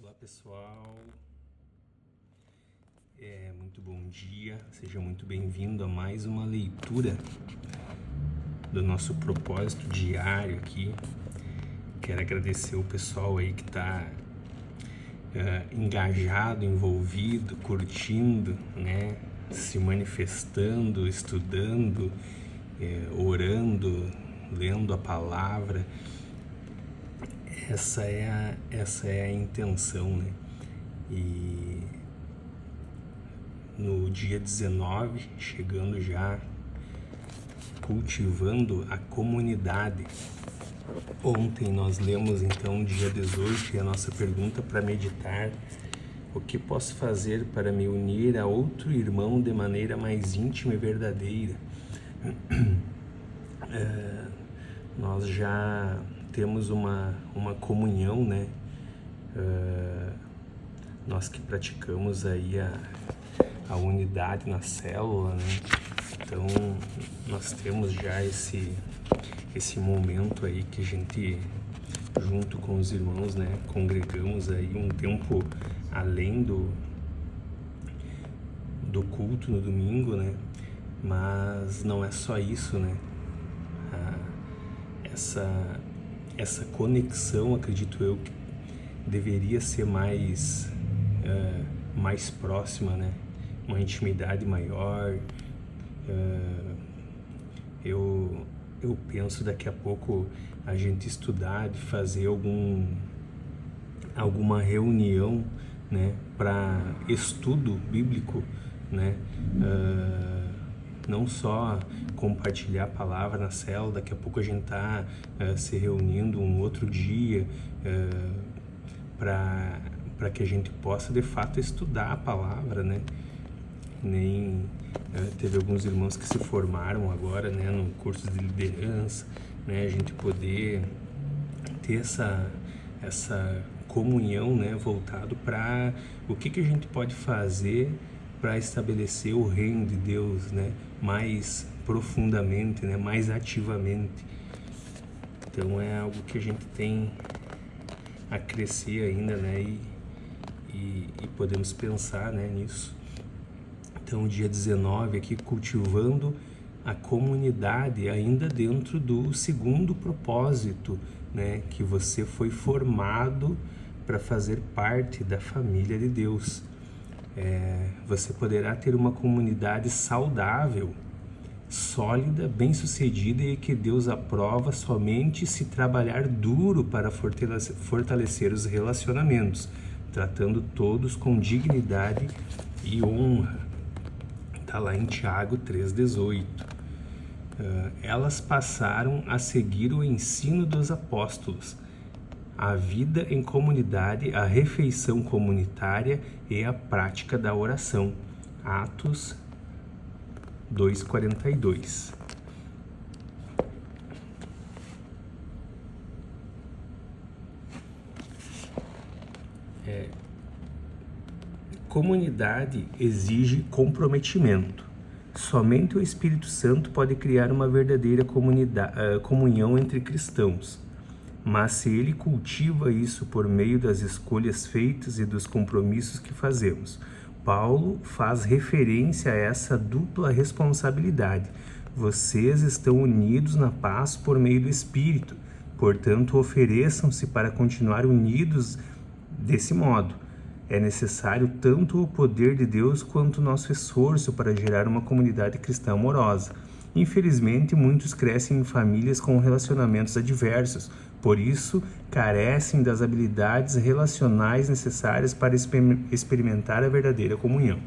Olá pessoal, muito bom dia, seja muito bem-vindo a mais uma leitura do nosso propósito diário aqui. Quero agradecer o pessoal aí que está engajado, envolvido, curtindo, né, se manifestando, estudando, orando, lendo a palavra. Essa é a intenção, né? E no dia 19, chegando já, cultivando a comunidade. Ontem nós lemos então dia 18 e a nossa pergunta para meditar: o que posso fazer para me unir a outro irmão de maneira mais íntima e verdadeira? Nós já temos uma comunhão, né? Nós que praticamos aí a unidade na célula, né? Então nós temos já esse momento aí que a gente, junto com os irmãos, né, congregamos aí um tempo além do culto no domingo, né? Mas não é só isso, né? Essa conexão, acredito eu, que deveria ser mais próxima, né? Uma intimidade maior. Eu penso daqui a pouco a gente estudar, de fazer alguma reunião, né, para estudo bíblico, né? Não só compartilhar a palavra na célula, daqui a pouco a gente tá se reunindo um outro dia para que a gente possa de fato estudar a palavra, né? Teve alguns irmãos que se formaram agora, né, no curso de liderança, né? A gente poder ter essa comunhão, né, voltado para o que a gente pode fazer para estabelecer o reino de Deus, né, mais profundamente, né, mais ativamente. Então é algo que a gente tem a crescer ainda, né, e podemos pensar, né, nisso. Então, dia 19 aqui, cultivando a comunidade, ainda dentro do segundo propósito, né, que você foi formado para fazer parte da família de Deus. Você poderá ter uma comunidade saudável, sólida, bem-sucedida e que Deus aprova somente se trabalhar duro para fortalecer os relacionamentos, tratando todos com dignidade e honra. Está lá em Tiago 3,18. Elas passaram a seguir o ensino dos apóstolos, a vida em comunidade, a refeição comunitária e a prática da oração. Atos 2,42. Comunidade exige comprometimento. Somente o Espírito Santo pode criar uma verdadeira comunhão entre cristãos. Mas se ele cultiva isso por meio das escolhas feitas e dos compromissos que fazemos, Paulo faz referência a essa dupla responsabilidade. Vocês estão unidos na paz por meio do Espírito, portanto, ofereçam-se para continuar unidos desse modo. É necessário tanto o poder de Deus quanto o nosso esforço para gerar uma comunidade cristã amorosa. Infelizmente, muitos crescem em famílias com relacionamentos adversos, por isso, carecem das habilidades relacionais necessárias para experimentar a verdadeira comunhão.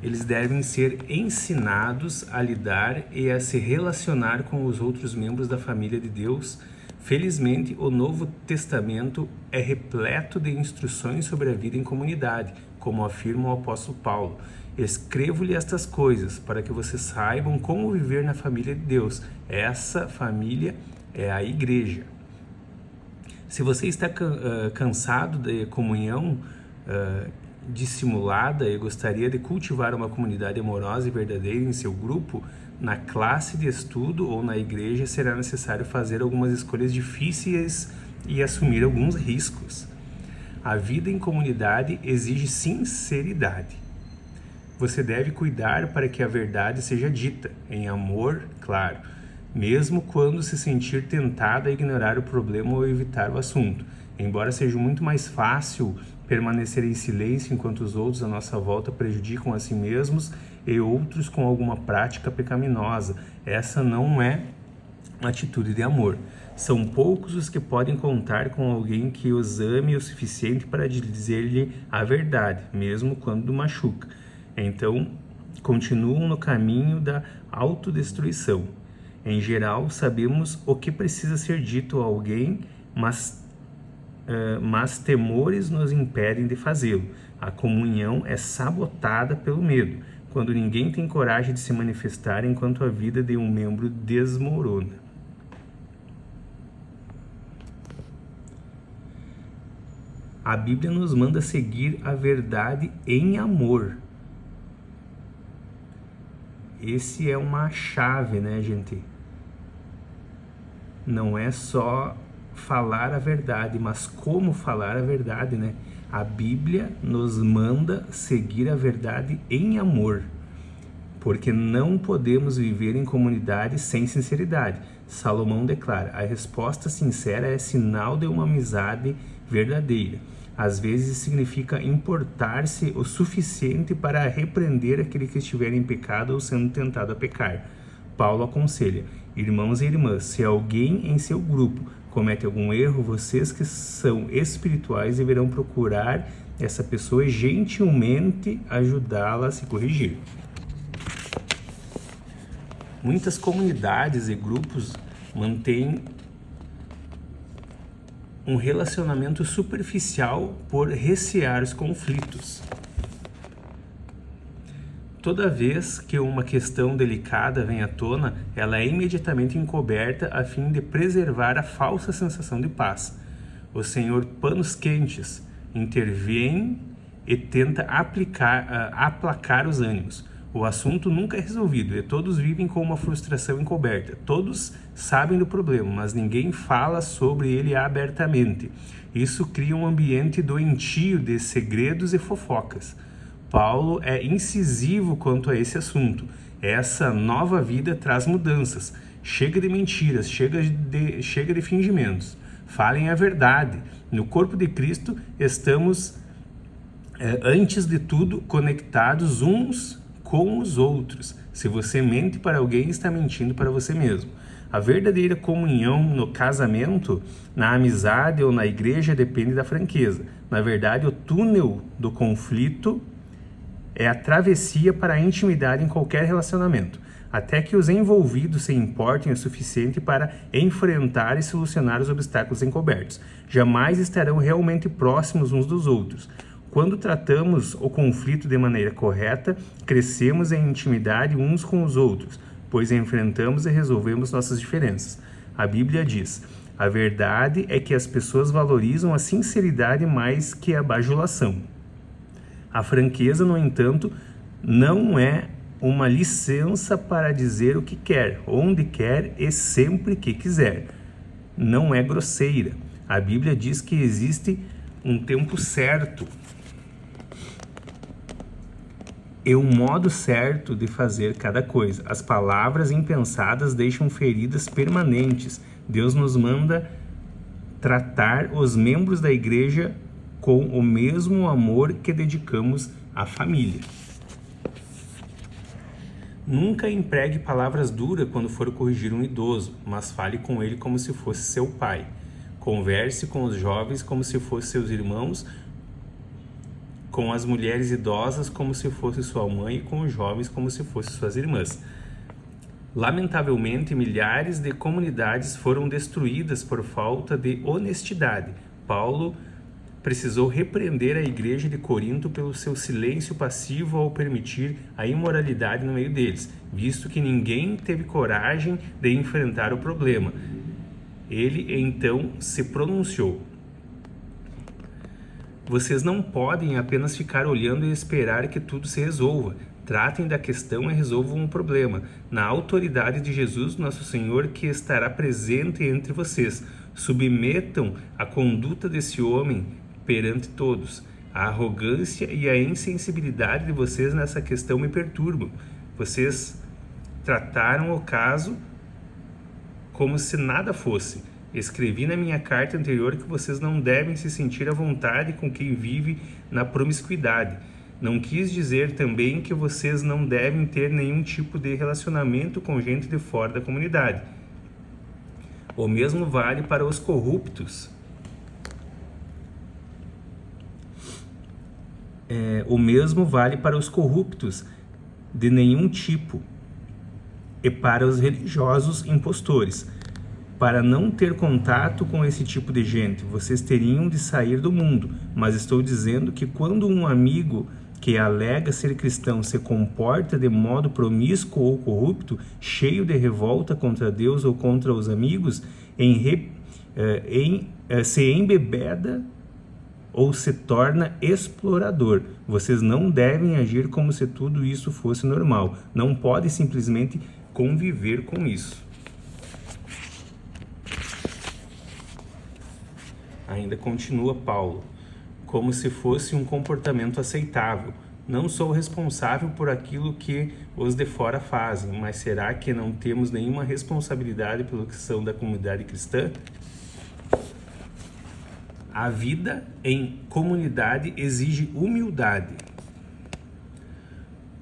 Eles devem ser ensinados a lidar e a se relacionar com os outros membros da família de Deus. Felizmente, o Novo Testamento é repleto de instruções sobre a vida em comunidade, como afirma o apóstolo Paulo. Escrevo-lhe estas coisas para que vocês saibam como viver na família de Deus. Essa família é a igreja. Se você está cansado de comunhão dissimulada e gostaria de cultivar uma comunidade amorosa e verdadeira em seu grupo, na classe de estudo ou na igreja será necessário fazer algumas escolhas difíceis e assumir alguns riscos. A vida em comunidade exige sinceridade. Você deve cuidar para que a verdade seja dita, em amor, claro, mesmo quando se sentir tentado a ignorar o problema ou evitar o assunto. Embora seja muito mais fácil permanecer em silêncio enquanto os outros à nossa volta prejudicam a si mesmos e outros com alguma prática pecaminosa, essa não é atitude de amor. São poucos os que podem contar com alguém que os ame o suficiente para dizer-lhe a verdade, mesmo quando machuca. Então, continuam no caminho da autodestruição. Em geral, sabemos o que precisa ser dito a alguém, mas temores nos impedem de fazê-lo. A comunhão é sabotada pelo medo, quando ninguém tem coragem de se manifestar enquanto a vida de um membro desmorona. A Bíblia nos manda seguir a verdade em amor. Esse é uma chave, né, gente? Não é só falar a verdade, mas como falar a verdade, né? A Bíblia nos manda seguir a verdade em amor, porque não podemos viver em comunidade sem sinceridade. Salomão declara: a resposta sincera é sinal de uma amizade verdadeira. Às vezes significa importar-se o suficiente para repreender aquele que estiver em pecado ou sendo tentado a pecar. Paulo aconselha: irmãos e irmãs, se alguém em seu grupo comete algum erro, vocês que são espirituais deverão procurar essa pessoa e gentilmente ajudá-la a se corrigir. Muitas comunidades e grupos mantêm um relacionamento superficial por recear os conflitos. Toda vez que uma questão delicada vem à tona, ela é imediatamente encoberta a fim de preservar a falsa sensação de paz. O Senhor Panos Quentes intervém e tenta aplacar os ânimos. O assunto nunca é resolvido e todos vivem com uma frustração encoberta. Todos sabem do problema, mas ninguém fala sobre ele abertamente. Isso cria um ambiente doentio de segredos e fofocas. Paulo é incisivo quanto a esse assunto. Essa nova vida traz mudanças. Chega de mentiras, chega de fingimentos. Falem a verdade. No corpo de Cristo estamos, antes de tudo, conectados uns com os outros. Se você mente para alguém, está mentindo para você mesmo. A verdadeira comunhão no casamento, na amizade ou na igreja depende da franqueza. Na verdade, o túnel do conflito é a travessia para a intimidade em qualquer relacionamento, até que os envolvidos se importem o suficiente para enfrentar e solucionar os obstáculos encobertos. Jamais estarão realmente próximos uns dos outros. Quando tratamos o conflito de maneira correta, crescemos em intimidade uns com os outros, pois enfrentamos e resolvemos nossas diferenças. A Bíblia diz: a verdade é que as pessoas valorizam a sinceridade mais que a bajulação. A franqueza, no entanto, não é uma licença para dizer o que quer, onde quer e sempre que quiser. Não é grosseira. A Bíblia diz que existe um tempo certo e um modo certo de fazer cada coisa. As palavras impensadas deixam feridas permanentes. Deus nos manda tratar os membros da igreja com o mesmo amor que dedicamos à família. Nunca empregue palavras duras quando for corrigir um idoso, mas fale com ele como se fosse seu pai. Converse com os jovens como se fossem seus irmãos, com as mulheres idosas como se fosse sua mãe e com os jovens como se fossem suas irmãs. Lamentavelmente, milhares de comunidades foram destruídas por falta de honestidade. Paulo precisou repreender a igreja de Corinto pelo seu silêncio passivo ao permitir a imoralidade no meio deles, visto que ninguém teve coragem de enfrentar o problema. Ele então se pronunciou: vocês não podem apenas ficar olhando e esperar que tudo se resolva. Tratem da questão e resolvam o problema, na autoridade de Jesus, nosso Senhor, que estará presente entre vocês. Submetam a conduta desse homem perante todos. A arrogância e a insensibilidade de vocês nessa questão me perturbam. Vocês trataram o caso como se nada fosse. Escrevi na minha carta anterior que vocês não devem se sentir à vontade com quem vive na promiscuidade. Não quis dizer também que vocês não devem ter nenhum tipo de relacionamento com gente de fora da comunidade. O mesmo vale para os corruptos. O mesmo vale para os corruptos de nenhum tipo e para os religiosos impostores. Para não ter contato com esse tipo de gente, vocês teriam de sair do mundo. Mas estou dizendo que quando um amigo que alega ser cristão se comporta de modo promíscuo ou corrupto, cheio de revolta contra Deus ou contra os amigos, se embebeda ou se torna explorador. Vocês não devem agir como se tudo isso fosse normal. Não podem simplesmente conviver com isso. Ainda continua Paulo, como se fosse um comportamento aceitável. Não sou responsável por aquilo que os de fora fazem, mas será que não temos nenhuma responsabilidade pela questão da comunidade cristã? A vida em comunidade exige humildade.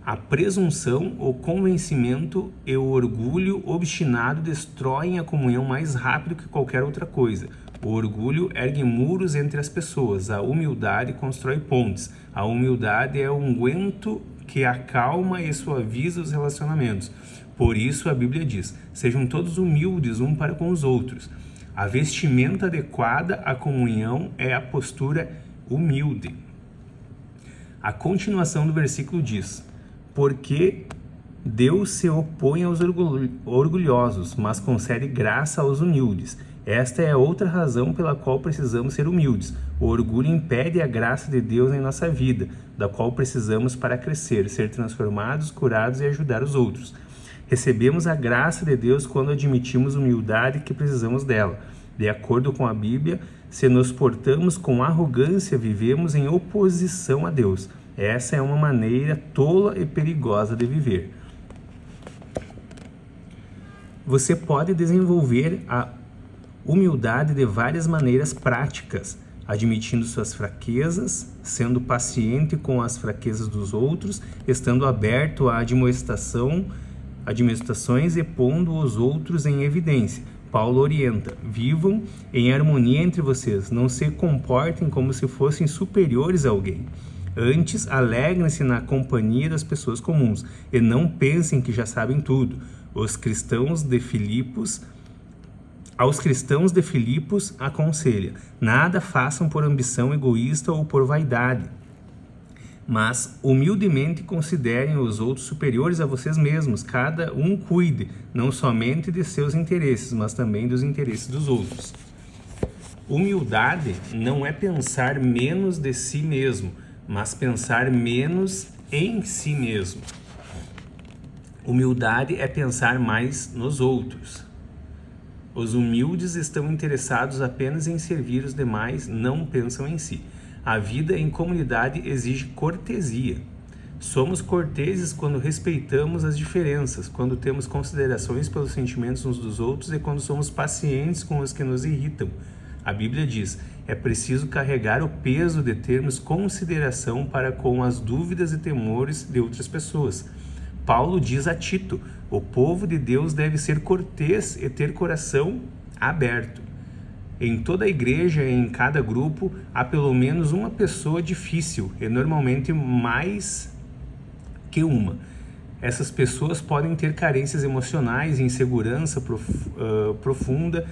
A presunção, o convencimento e o orgulho obstinado destroem a comunhão mais rápido que qualquer outra coisa. O orgulho ergue muros entre as pessoas, a humildade constrói pontes. A humildade é o unguento que acalma e suaviza os relacionamentos. Por isso a Bíblia diz: sejam todos humildes um para com os outros. A vestimenta adequada à comunhão é a postura humilde. A continuação do versículo diz: porque Deus se opõe aos orgulhosos, mas concede graça aos humildes. Esta é outra razão pela qual precisamos ser humildes. O orgulho impede a graça de Deus em nossa vida, da qual precisamos para crescer, ser transformados, curados e ajudar os outros. Recebemos a graça de Deus quando admitimos humildade que precisamos dela. De acordo com a Bíblia, se nos portamos com arrogância, vivemos em oposição a Deus. Essa é uma maneira tola e perigosa de viver. Você pode desenvolver a humildade de várias maneiras práticas, admitindo suas fraquezas, sendo paciente com as fraquezas dos outros, estando aberto à admoestações e pondo os outros em evidência. Paulo orienta: vivam em harmonia entre vocês, não se comportem como se fossem superiores a alguém. Antes, alegrem-se na companhia das pessoas comuns e não pensem que já sabem tudo. Aos cristãos de Filipos aconselha: nada façam por ambição egoísta ou por vaidade, mas humildemente considerem os outros superiores a vocês mesmos. Cada um cuide não somente de seus interesses, mas também dos interesses dos outros. Humildade não é pensar menos de si mesmo, mas pensar menos em si mesmo. Humildade é pensar mais nos outros. Os humildes estão interessados apenas em servir os demais, não pensam em si. A vida em comunidade exige cortesia. Somos corteses quando respeitamos as diferenças, quando temos considerações pelos sentimentos uns dos outros e quando somos pacientes com os que nos irritam. A Bíblia diz: é preciso carregar o peso de termos consideração para com as dúvidas e temores de outras pessoas. Paulo diz a Tito: o povo de Deus deve ser cortês e ter coração aberto. Em toda a igreja e em cada grupo há pelo menos uma pessoa difícil, e normalmente mais que uma. Essas pessoas podem ter carências emocionais, insegurança profunda,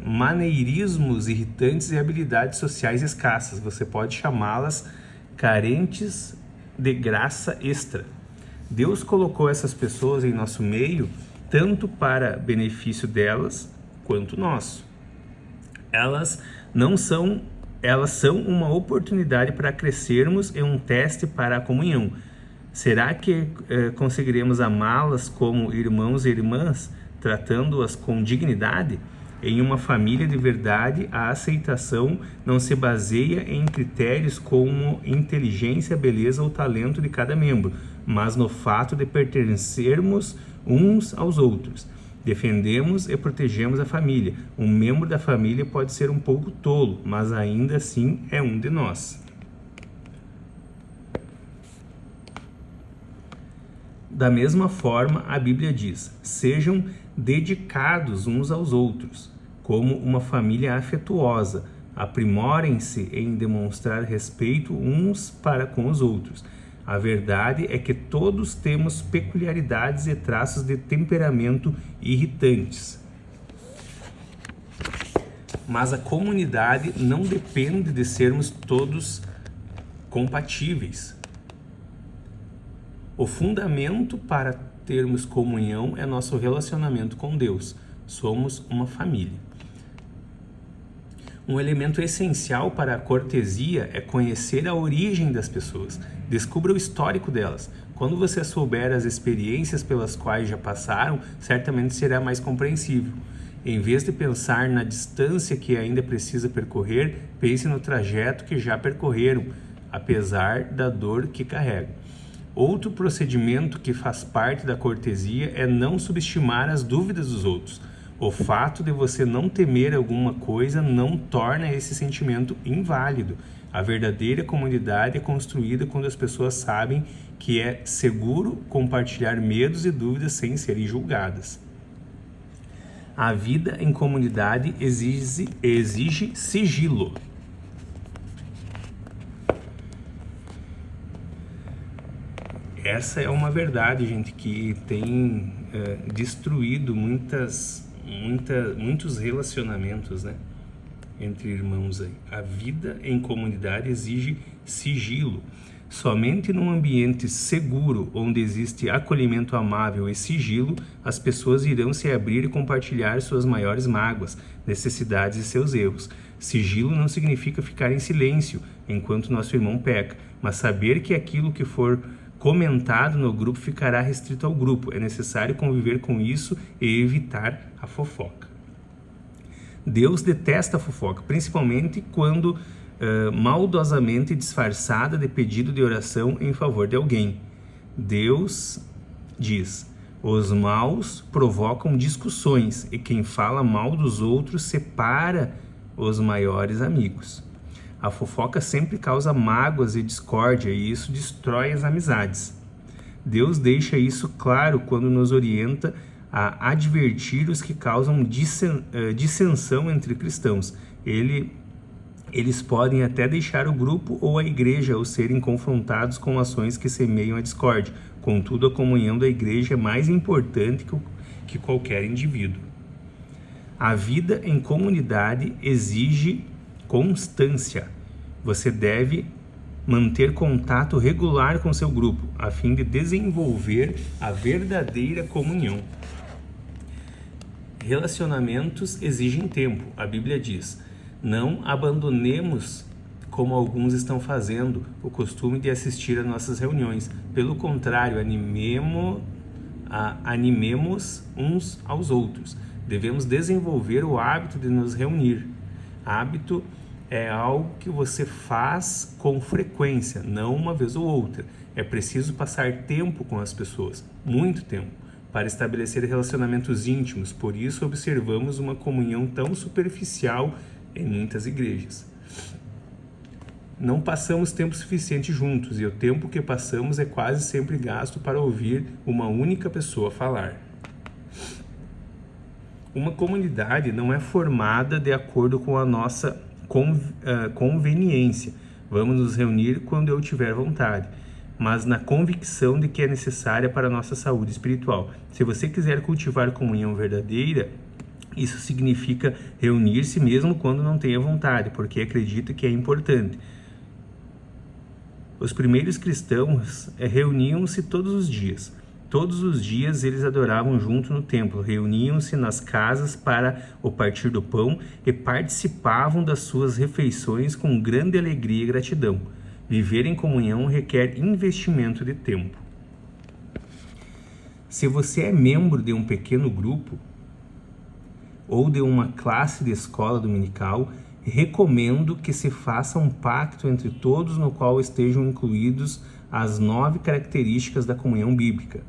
maneirismos irritantes e habilidades sociais escassas. Você pode chamá-las carentes de graça extra. Deus colocou essas pessoas em nosso meio tanto para benefício delas quanto nosso. Elas são uma oportunidade para crescermos e um teste para a comunhão. Será que conseguiremos amá-las como irmãos e irmãs, tratando-as com dignidade? Em uma família de verdade, a aceitação não se baseia em critérios como inteligência, beleza ou talento de cada membro, mas no fato de pertencermos uns aos outros. Defendemos e protegemos a família. Um membro da família pode ser um pouco tolo, mas ainda assim é um de nós. Da mesma forma, a Bíblia diz: sejam dedicados uns aos outros, como uma família afetuosa. Aprimorem-se em demonstrar respeito uns para com os outros. A verdade é que todos temos peculiaridades e traços de temperamento irritantes. Mas a comunidade não depende de sermos todos compatíveis. O fundamento para termos comunhão é nosso relacionamento com Deus. Somos uma família. Um elemento essencial para a cortesia é conhecer a origem das pessoas. Descubra o histórico delas. Quando você souber as experiências pelas quais já passaram, certamente será mais compreensível. Em vez de pensar na distância que ainda precisa percorrer, pense no trajeto que já percorreram, apesar da dor que carregam. Outro procedimento que faz parte da cortesia é não subestimar as dúvidas dos outros. O fato de você não temer alguma coisa não torna esse sentimento inválido. A verdadeira comunidade é construída quando as pessoas sabem que é seguro compartilhar medos e dúvidas sem serem julgadas. A vida em comunidade exige sigilo. Essa é uma verdade, gente, que tem destruído muitos relacionamentos, né, entre irmãos aí. A vida em comunidade exige sigilo. Somente num ambiente seguro, onde existe acolhimento amável e sigilo, as pessoas irão se abrir e compartilhar suas maiores mágoas, necessidades e seus erros. Sigilo não significa ficar em silêncio enquanto nosso irmão peca, mas saber que aquilo que for comentado no grupo ficará restrito ao grupo. É necessário conviver com isso e evitar a fofoca. Deus detesta a fofoca, principalmente quando maldosamente disfarçada de pedido de oração em favor de alguém. Deus diz: os maus provocam discussões e quem fala mal dos outros separa os maiores amigos. A fofoca sempre causa mágoas e discórdia e isso destrói as amizades. Deus deixa isso claro quando nos orienta a advertir os que causam dissensão entre cristãos. Eles podem até deixar o grupo ou a igreja ao serem confrontados com ações que semeiam a discórdia. Contudo, a comunhão da igreja é mais importante que qualquer indivíduo. A vida em comunidade exige constância. Você deve manter contato regular com seu grupo, a fim de desenvolver a verdadeira comunhão. Relacionamentos exigem tempo. A Bíblia diz: não abandonemos, como alguns estão fazendo, o costume de assistir a nossas reuniões. Pelo contrário, animemos uns aos outros. Devemos desenvolver o hábito de nos reunir. Hábito é algo que você faz com frequência, não uma vez ou outra. É preciso passar tempo com as pessoas, muito tempo, para estabelecer relacionamentos íntimos. Por isso, observamos uma comunhão tão superficial em muitas igrejas. Não passamos tempo suficiente juntos e o tempo que passamos é quase sempre gasto para ouvir uma única pessoa falar. Uma comunidade não é formada de acordo com a nossa conveniência. Vamos nos reunir quando eu tiver vontade, mas na convicção de que é necessária para a nossa saúde espiritual. Se você quiser cultivar comunhão verdadeira, isso significa reunir-se mesmo quando não tenha vontade, porque acredita que é importante. Os primeiros cristãos reuniam-se todos os dias. Todos os dias eles adoravam junto no templo, reuniam-se nas casas para o partir do pão e participavam das suas refeições com grande alegria e gratidão. Viver em comunhão requer investimento de tempo. Se você é membro de um pequeno grupo, ou de uma classe de escola dominical, recomendo que se faça um pacto entre todos no qual estejam incluídos as 9 características da comunhão bíblica.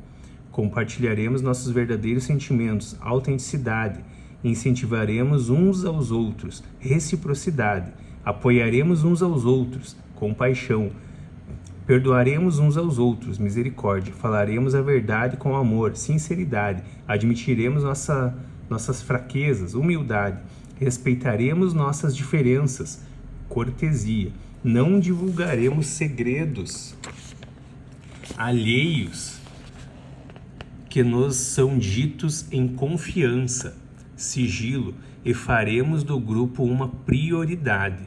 Compartilharemos nossos verdadeiros sentimentos, autenticidade, incentivaremos uns aos outros, reciprocidade, apoiaremos uns aos outros, compaixão, perdoaremos uns aos outros, misericórdia, falaremos a verdade com amor, sinceridade, admitiremos nossas fraquezas, humildade, respeitaremos nossas diferenças, cortesia, não divulgaremos segredos alheios que nos são ditos em confiança, sigilo, e faremos do grupo uma prioridade,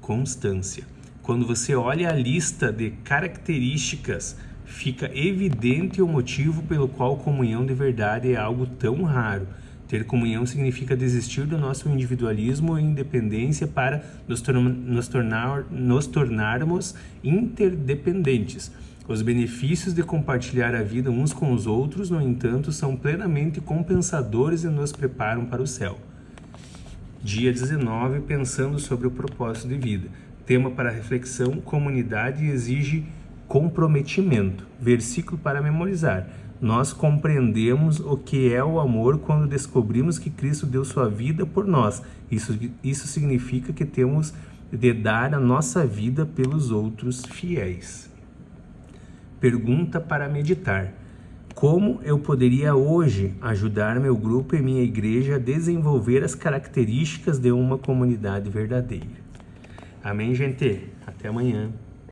constância. Quando você olha a lista de características, fica evidente o motivo pelo qual comunhão de verdade é algo tão raro. Ter comunhão significa desistir do nosso individualismo e independência para nos tornarmos interdependentes. Os benefícios de compartilhar a vida uns com os outros, no entanto, são plenamente compensadores e nos preparam para o céu. Dia 19, pensando sobre o propósito de vida. Tema para reflexão: comunidade exige comprometimento. Versículo para memorizar. Nós compreendemos o que é o amor quando descobrimos que Cristo deu sua vida por nós. Isso significa que temos de dar a nossa vida pelos outros fiéis. Pergunta para meditar: como eu poderia hoje ajudar meu grupo e minha igreja a desenvolver as características de uma comunidade verdadeira? Amém, gente? Até amanhã.